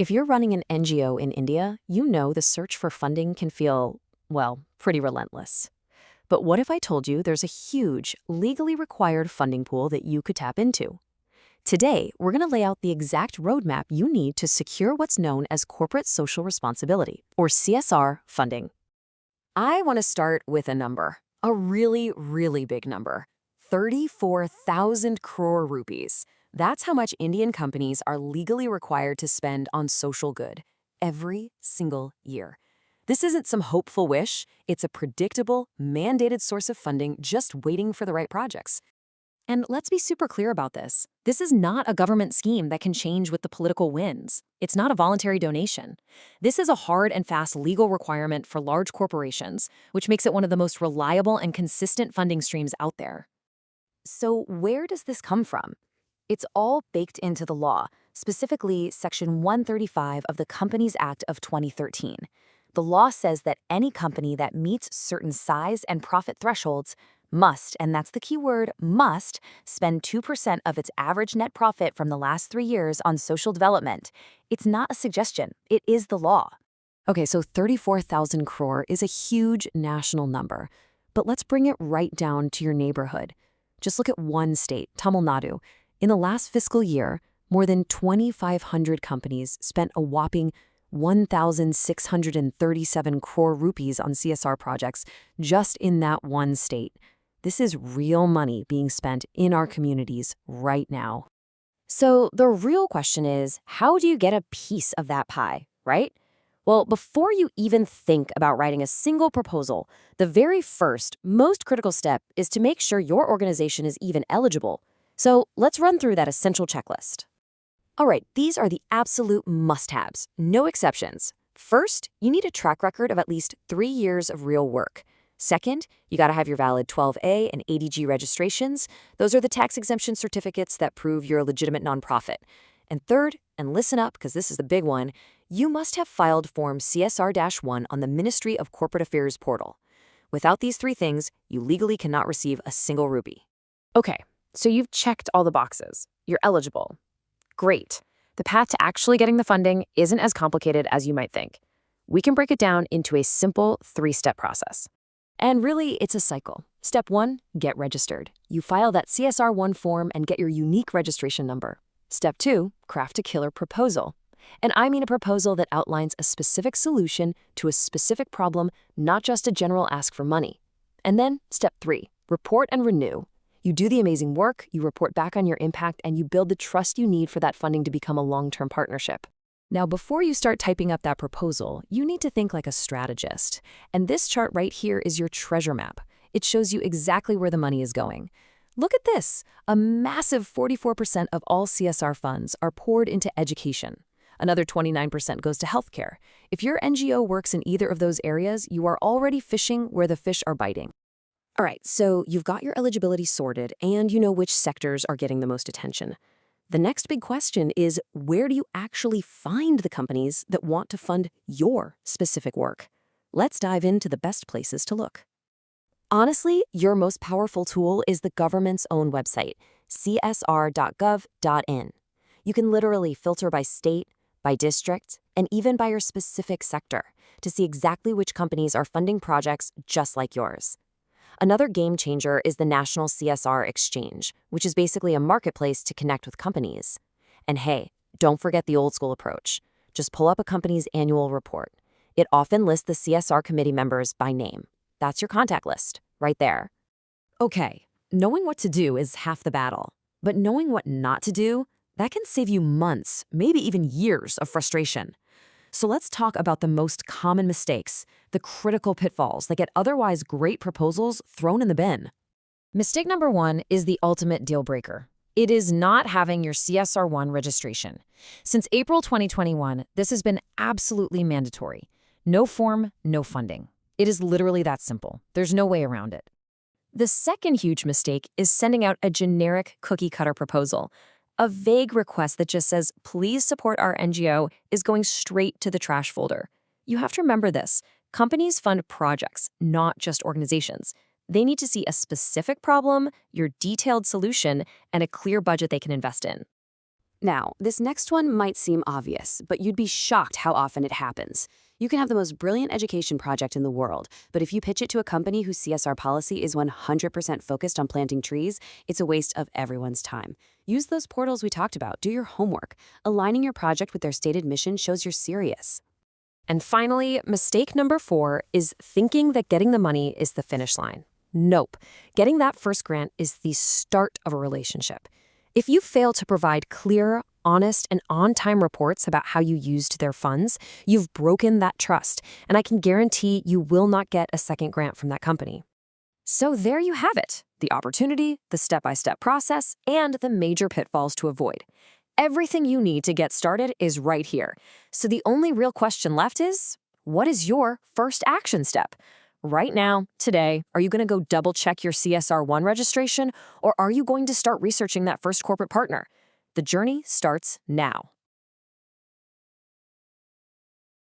If you're running an NGO in India, you know the search for funding can feel, well, pretty relentless. But what if I told you there's a huge, legally required funding pool that you could tap into? Today, we're going to lay out the exact roadmap you need to secure what's known as corporate social responsibility, or CSR, funding. I want to start with a number, a really, really big number. 34,000 crore rupees. That's how much Indian companies are legally required to spend on social good every single year. This isn't some hopeful wish, it's a predictable, mandated source of funding just waiting for the right projects. And let's be super clear about this. This is not a government scheme that can change with the political winds. It's not a voluntary donation. This is a hard and fast legal requirement for large corporations, which makes it one of the most reliable and consistent funding streams out there. So where does this come from? It's all baked into the law, specifically Section 135 of the Companies Act of 2013. The law says that any company that meets certain size and profit thresholds must, and that's the key word, must, spend 2% of its average net profit from the last 3 years on social development. It's not a suggestion, it is the law. Okay, so 34,000 crore is a huge national number, but let's bring it right down to your neighborhood. Just look at one state, Tamil Nadu. In the last fiscal year, more than 2,500 companies spent a whopping 1,637 crore rupees on CSR projects just in that one state. This is real money being spent in our communities right now. So the real question is, how do you get a piece of that pie, right? Well, before you even think about writing a single proposal, the very first, most critical step is to make sure your organization is even eligible. So let's run through that essential checklist. All right, these are the absolute must-haves, no exceptions. First, you need a track record of at least 3 years of real work. Second, you got to have your valid 12A and ADG registrations. Those are the tax exemption certificates that prove you're a legitimate nonprofit. And third, and listen up because this is the big one, you must have filed Form CSR-1 on the Ministry of Corporate Affairs portal. Without these 3 things, you legally cannot receive a single rupee. Okay, so you've checked all the boxes. You're eligible. Great. The path to actually getting the funding isn't as complicated as you might think. We can break it down into a simple 3-step process. And really, it's a cycle. Step 1, get registered. You file that CSR-1 form and get your unique registration number. Step 2, craft a killer proposal. And I mean a proposal that outlines a specific solution to a specific problem, not just a general ask for money. And then, step 3, report and renew. You do the amazing work, you report back on your impact, and you build the trust you need for that funding to become a long-term partnership. Now, before you start typing up that proposal, you need to think like a strategist. And this chart right here is your treasure map. It shows you exactly where the money is going. Look at this. A massive 44% of all CSR funds are poured into education. Another 29% goes to healthcare. If your NGO works in either of those areas, you are already fishing where the fish are biting. All right, so you've got your eligibility sorted and you know which sectors are getting the most attention. The next big question is, where do you actually find the companies that want to fund your specific work? Let's dive into the best places to look. Honestly, your most powerful tool is the government's own website, csr.gov.in. You can literally filter by state, by district, and even by your specific sector to see exactly which companies are funding projects just like yours. Another game changer is the National CSR Exchange, which is basically a marketplace to connect with companies. And hey, don't forget the old school approach. Just pull up a company's annual report. It often lists the CSR committee members by name. That's your contact list, right there. Okay, knowing what to do is half the battle. But knowing what not to do, that can save you months, maybe even years of frustration. So let's talk about the most common mistakes, the critical pitfalls that get otherwise great proposals thrown in the bin. Mistake number 1 is the ultimate deal breaker. It is not having your CSR-1 registration. Since April 2021, this has been absolutely mandatory. No form, no funding. It is literally that simple. There's no way around it. The second huge mistake is sending out a generic cookie-cutter proposal. A vague request that just says, please support our NGO, is going straight to the trash folder. You have to remember this. Companies fund projects, not just organizations. They need to see a specific problem, your detailed solution, and a clear budget they can invest in. Now, this next one might seem obvious, but you'd be shocked how often it happens. You can have the most brilliant education project in the world, but if you pitch it to a company whose CSR policy is 100% focused on planting trees, it's a waste of everyone's time. Use those portals we talked about. Do your homework. Aligning your project with their stated mission shows you're serious. And finally, mistake number 4 is thinking that getting the money is the finish line. Nope. Getting that first grant is the start of a relationship. If you fail to provide clear, honest, and on-time reports about how you used their funds, you've broken that trust, and I can guarantee you will not get a second grant from that company. So there you have it, the opportunity, the step-by-step process, and the major pitfalls to avoid. Everything you need to get started is right here. So the only real question left is, what is your first action step? Right now, today, are you going to go double-check your CSR1 registration, or are you going to start researching that first corporate partner? The journey starts now.